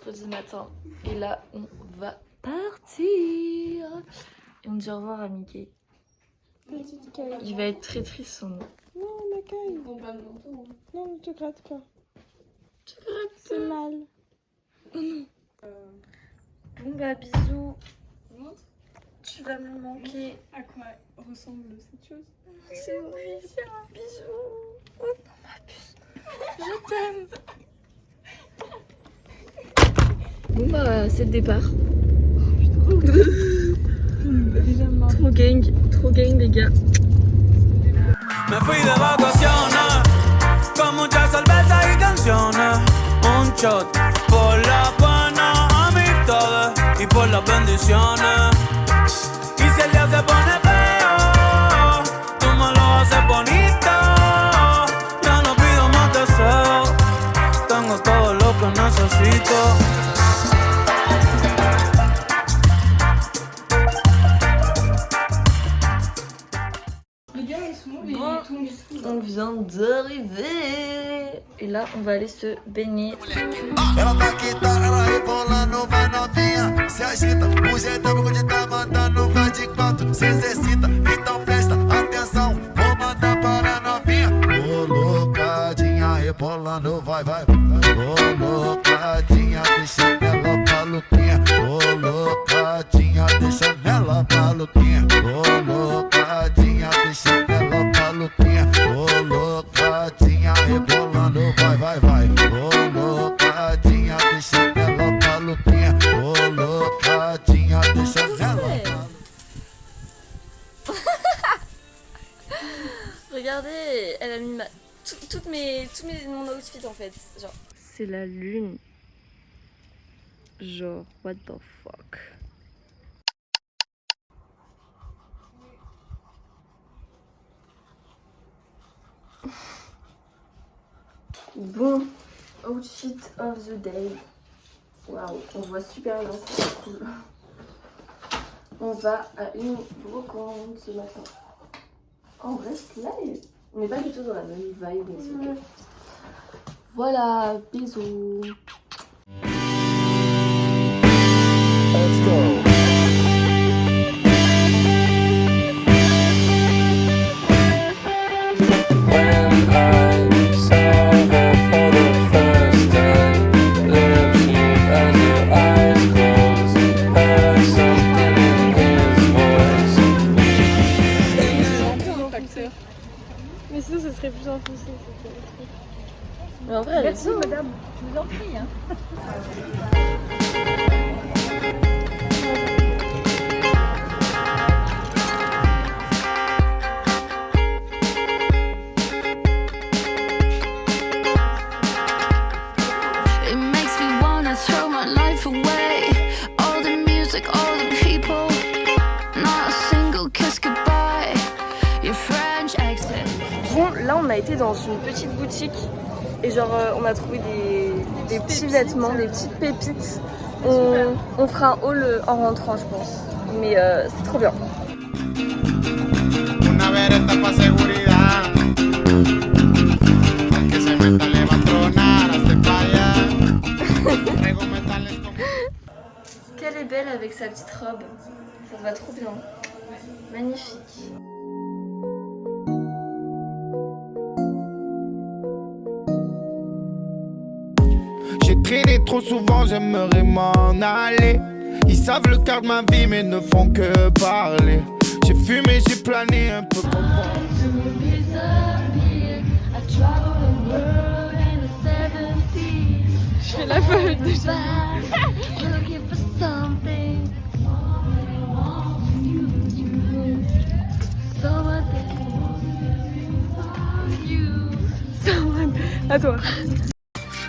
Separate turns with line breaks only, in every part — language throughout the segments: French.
vendredi matin. Et là, on va partir. Et on dit au revoir à Mickey. Il va être très triste sans nous.
Non, Macaille. Non, ne te gratte pas.
Tu grattes.
C'est mal.
Bon bah bisous. Tu vas me manquer.
À quoi ressemble cette chose?
C'est horrible. Bisous. Oh non ma puce. Je t'aime. Bon bah c'est le départ. Trop gang les gars.
Me fui de vacaciones con muchas cervezas y canciones. Un shot por las buenas amistades y por las bendiciones. Y si el día se pone feo, tú me lo haces bonito. Ya no pido más deseos, tengo todo lo que necesito.
On vient d'arriver. Et là, on va aller se baigner.
Ela tá quitada, ela rebolando, vai novinha. Se agita, o jeitão de tá mandando, vai de quatro, se exercita. Então presta atenção, vou mandar para a novinha. Colocadinha, rebolando, vai, vai. Colocadinha, deixa ela maluquinha. Colocadinha, deixa ela maluquinha. Colocadinha, deixa ela maluquinha. Colocadinha, rebolando, vai, vai, vai. Colocadinha, deixa ela maluquinha. Colocadinha, deixa ela.
Regardez, elle a mis mon outfit en fait. Genre, c'est la lune. Genre, what the fuck. Bon, outfit of the day. Waouh, on voit super bien, c'est cool. On va à une brocante ce matin. En vrai, slide. On n'est pas du tout dans la même vibe, mais c'est ok. Voilà, bisous.
Let's go.
Mais sinon, ce serait plus enfoncé.
Mais en vrai, elle est bien.
Madame. Je vous en prie. Hein.
It makes me wanna throw my life away. All the music, all the people. Not a single kiss goodbye. Your French accent.
Bon, là, on a été dans une petite boutique. Et genre, on a trouvé des petits vêtements, des petites pépites. On fera un haul en rentrant, je pense. Mais c'est trop bien.
Una vereta pa' seguridad. Que se meta le va a tronar, hace falla. Recomendarles como.
Qu'elle est belle avec sa petite robe. Ça te va trop bien. Magnifique.
J'ai traîné trop souvent, j'aimerais m'en aller. Ils savent le quart de ma vie mais ne font que parler. J'ai fumé, j'ai plané un peu comme moi.
Je fais la folle déjà. À toi.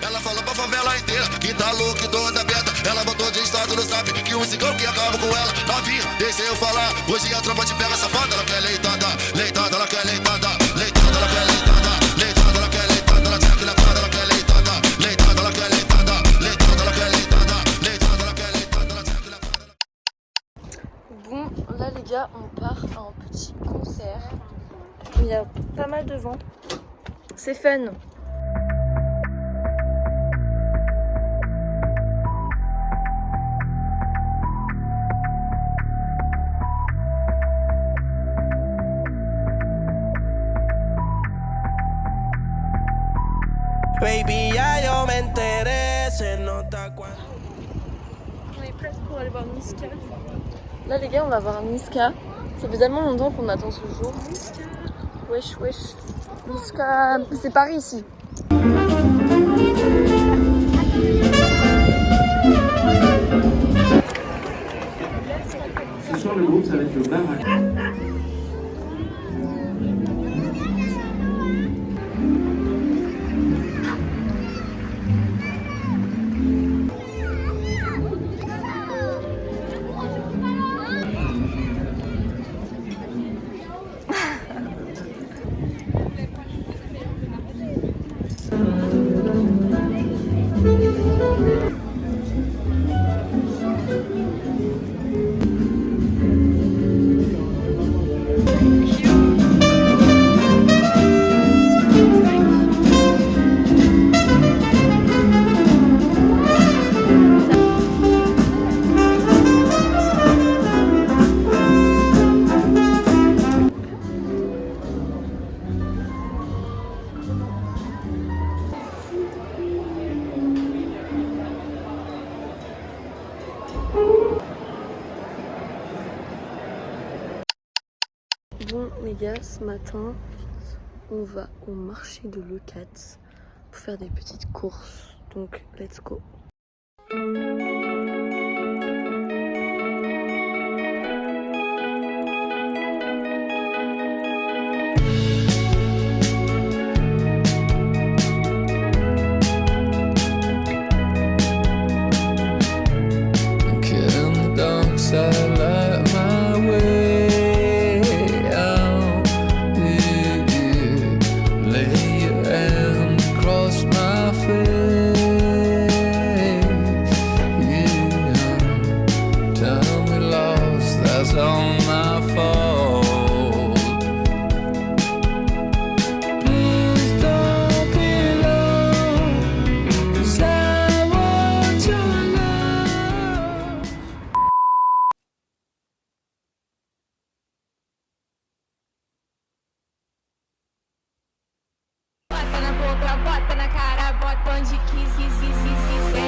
Ela fala pra favela inteira que tá louca e toda aberta. Ela botou de estado no zap que um cigano que acaba com ela. Novinha, deixa eu falar. Hoje a tropa te pega safada. Ela quer leitada, leitada, ela quer leitada. Leitada, ela quer leitada. Leitada, ela quer leitada. Ela quer leitada, ela quer leitada. Leitada, ela quer leitada. Leitada, ela quer leitada. Leitada, ela quer leitada. Ela quer leitada.
Bon, là les gars, on part à un petit concert. Il y a pas mal de vent. C'est fun.
Baby, ya yo me enteré, se nota cuando.
On est prêts pour aller voir Niska.
Là les gars, on va voir Niska. Ça fait tellement longtemps qu'on attend ce jour.
Niska.
Wesh wesh. Niska. C'est Paris ici.
Ce soir, le groupe, ça va être le Barak.
Bon les gars, ce matin, on va au marché de Leucate pour faire des petites courses. Donc, let's go.
Bota na cara, bota onde quiser.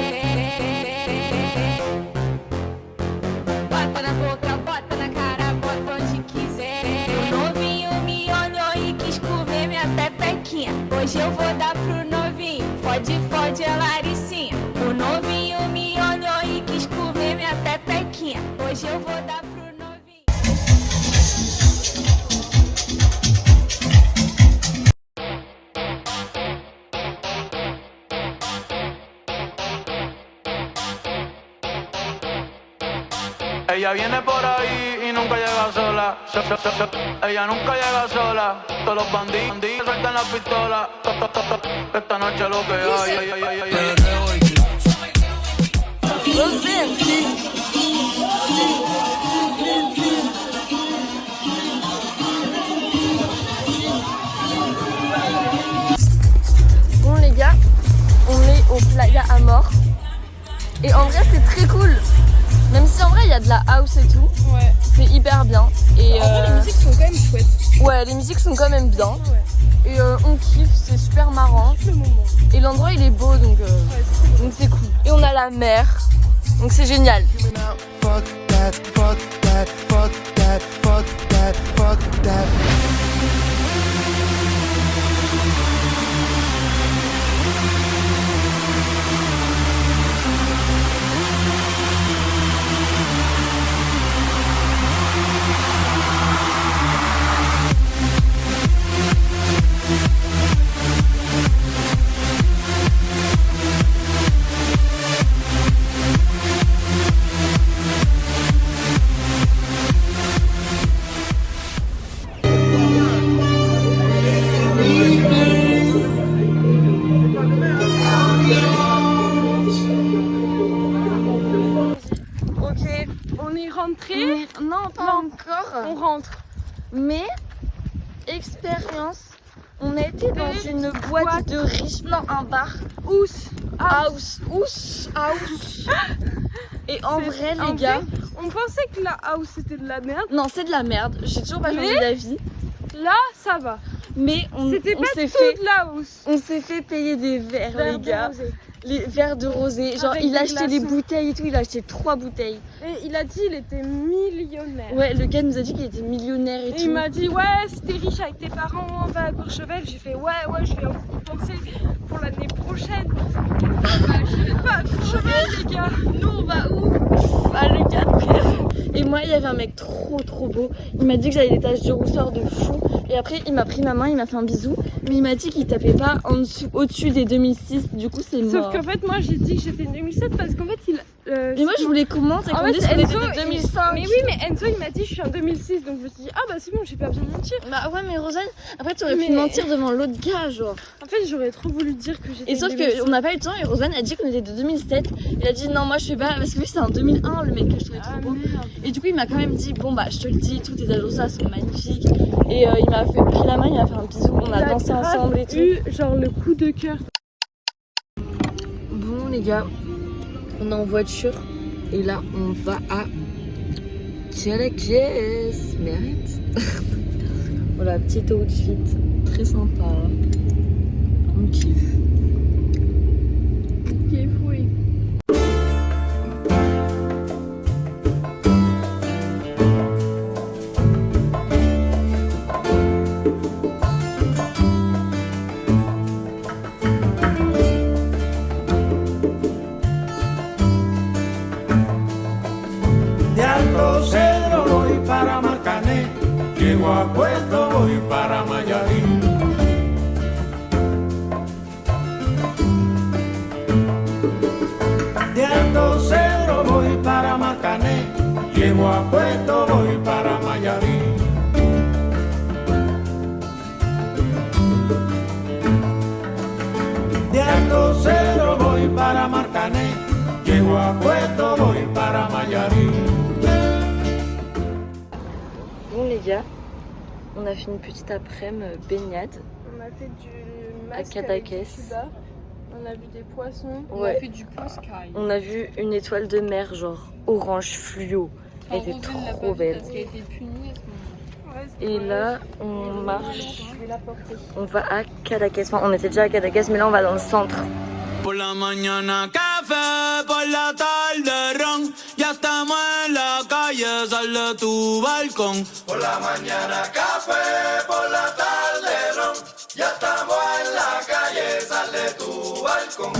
Bota na boca, bota na cara, bota onde quiser. O novinho me olhou e quis comer minha pepequinha. Hoje eu vou dar pro novinho, fode a Laricinha. O novinho me olhou e quis comer minha pepequinha. Hoje eu vou dar pro novinho.
Ella viene por ahí y nunca llega sola. Ella nunca llega sola. Todos los bandidos sueltan la pistola. Esta noche lo que hay.
Bon les gars, on est au Playa Amor. Et en vrai c'est très cool. Même si en vrai il y a de la house et tout,
Ouais.
c'est hyper bien. Et
En vrai, les musiques sont quand même chouettes.
ouais, les musiques sont quand même bien.
Ouais.
Et on kiffe, c'est super marrant.
Le moment.
Et l'endroit il est beau donc c'est cool. Et on a la mer, donc c'est génial.
Fuck that, fuck that, fuck that, fuck that, fuck that.
Ok, on est rentré.
Non, pas
Non.
encore.
On rentre.
Mais expérience, on a été dans une boîte de riches, non un bar. House. Et en
C'est-
vrai
en
les gars,
On pensait que la house c'était de la merde.
non c'est de la merde. J'ai toujours pas changé
Mais-
d'avis.
Là, ça va. Mais c'était pas toute la hausse.
On s'est fait payer des verres, les gars.
De rosé.
Les verres de rosé. Genre,
Avec
il a
des
acheté les
glaçons.
bouteilles et tout. Il a acheté 3 bouteilles.
Et il a dit il était millionnaire.
Ouais, le gars nous a dit qu'il était millionnaire et
Et
tout.
il m'a dit ouais, si t'es riche avec tes parents, va à Courchevel. J'ai fait ouais, je vais en compenser pour l'année prochaine. Pas à Courchevel, les gars.
Nous, on va où? Ah, le gars de frère. Et moi, il y avait un mec trop beau. Il m'a dit que j'avais des taches de rousseur de fou. Et après, il m'a pris ma main, il m'a fait un bisou. Mais il m'a dit qu'il tapait pas en dessous, au-dessus des 2006. Du coup, c'est mort.
Sauf qu'en fait, moi j'ai dit que j'étais 2007 parce qu'en fait, il.
Mais moi, je voulais commenter et
En
qu'on
fait,
dise qu'on était
Enzo,
de 2005.
Mais oui, mais Enzo il m'a dit je suis en 2006, donc je me suis dit ah bah c'est bon, j'ai pas besoin de mentir.
Bah ouais, mais Rosanne, après, tu aurais pu
Mais-
mentir devant l'autre gars, genre.
En fait, j'aurais trop voulu dire que j'étais.
Et sauf
en 2006.
qu'on n'a pas eu le temps et Rosanne a dit qu'on était de 2007. Il a dit non, moi je fais pas. Parce que lui, c'est en 2001, le mec que je trouvais trop
Ah,
beau.
merde.
Et du coup, il m'a quand même dit bon, bah je te le dis, tous tes agences sont magnifiques. Et il m'a pris la main, il m'a fait un bisou, on a dansé
grave
ensemble et tout.
eu genre le coup de cœur.
Bon, les gars, on est en voiture. Et là, on va à Cadaqués. Mais arrête. Voilà, petit outfit, très sympa. On kiffe.
Ok, fouille.
De Alto Cedro voy para Marcané, llego a Puerto voy para Mayarín. De Alto Cedro voy para Marcané, llego a Puerto voy para Mayarín. De Alto Cedro voy para Marcané, llego a Puerto voy para Mayarín.
Bon, les gars, on a fait une petite après-midi baignade.
On a fait du
À
masque
Cadaqués.
avec du tuba. On a vu des poissons. On
Ouais.
a fait du blue sky.
On a vu une étoile de mer, genre orange fluo. Elle était trop belle.
Parce qu'elle était punie à ce moment-là. Ouais, c'était
Et
dommage.
là, on marche.
Je vais la porter.
On va à Cadaqués. Enfin, on était déjà à Cadaqués, mais là, on va dans le centre.
Por la mañana café, por la tarde ron. Ya estamos en la calle, sal de tu balcón.
Por la mañana café, por la tarde ron. Ya estamos en la calle, sal de tu balcón.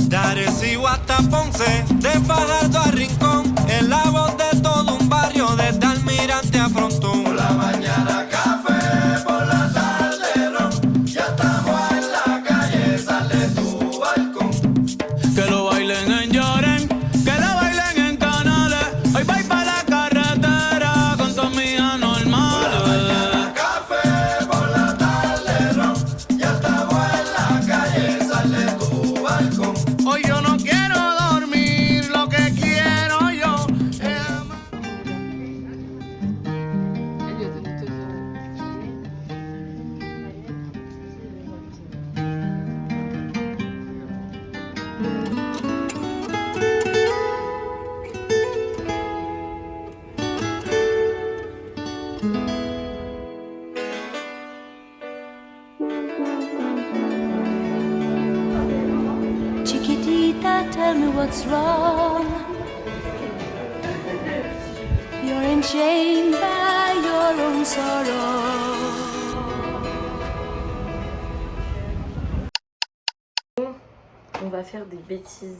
De Arecibo hasta Ponce, de Fajardo a Rincón. Es la voz de todo un barrio, desde Almirante a Frontón.
Por la mañana café, por la tarde ron. Ya estamos en la calle, sal de tu balcón.
Que lo bailen en Lloren, que lo bailen en Canales. Hoy voy pa' la carretera con tu amiga normal.
Café, por la tarde ron. Ya estamos en la calle, sal de tu balcón.
Hoy yo no quiero dormir, lo que quiero yo es amar.
Chiquitita, tell me what's wrong. You're enchained by your own sorrow.
On va faire des bêtises.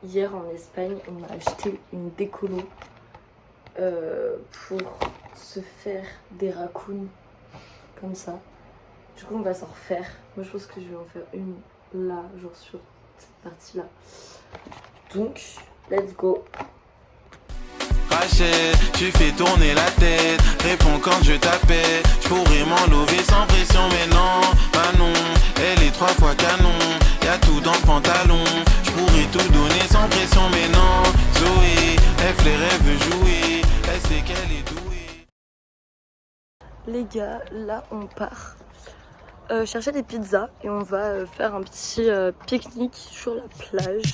Hier en Espagne, on a acheté une décolo pour se faire des raccoons comme ça. Du coup, on va s'en refaire. Moi, je pense que je vais en faire une là, genre sur cette partie-là. Donc, let's go.
Rachel, tu fais tourner la tête, réponds quand je t'appelle. Je pourrais m'enlever sans pression, mais non, bah non, elle est 3 fois canon, y'a tout dans le pantalon. Je pourrais tout donner sans pression, mais non, Zoé, elle flaire, elle veut jouer, elle sait qu'elle est douée.
Les gars, là, on part chercher des pizzas et on va faire un petit pique-nique sur la plage.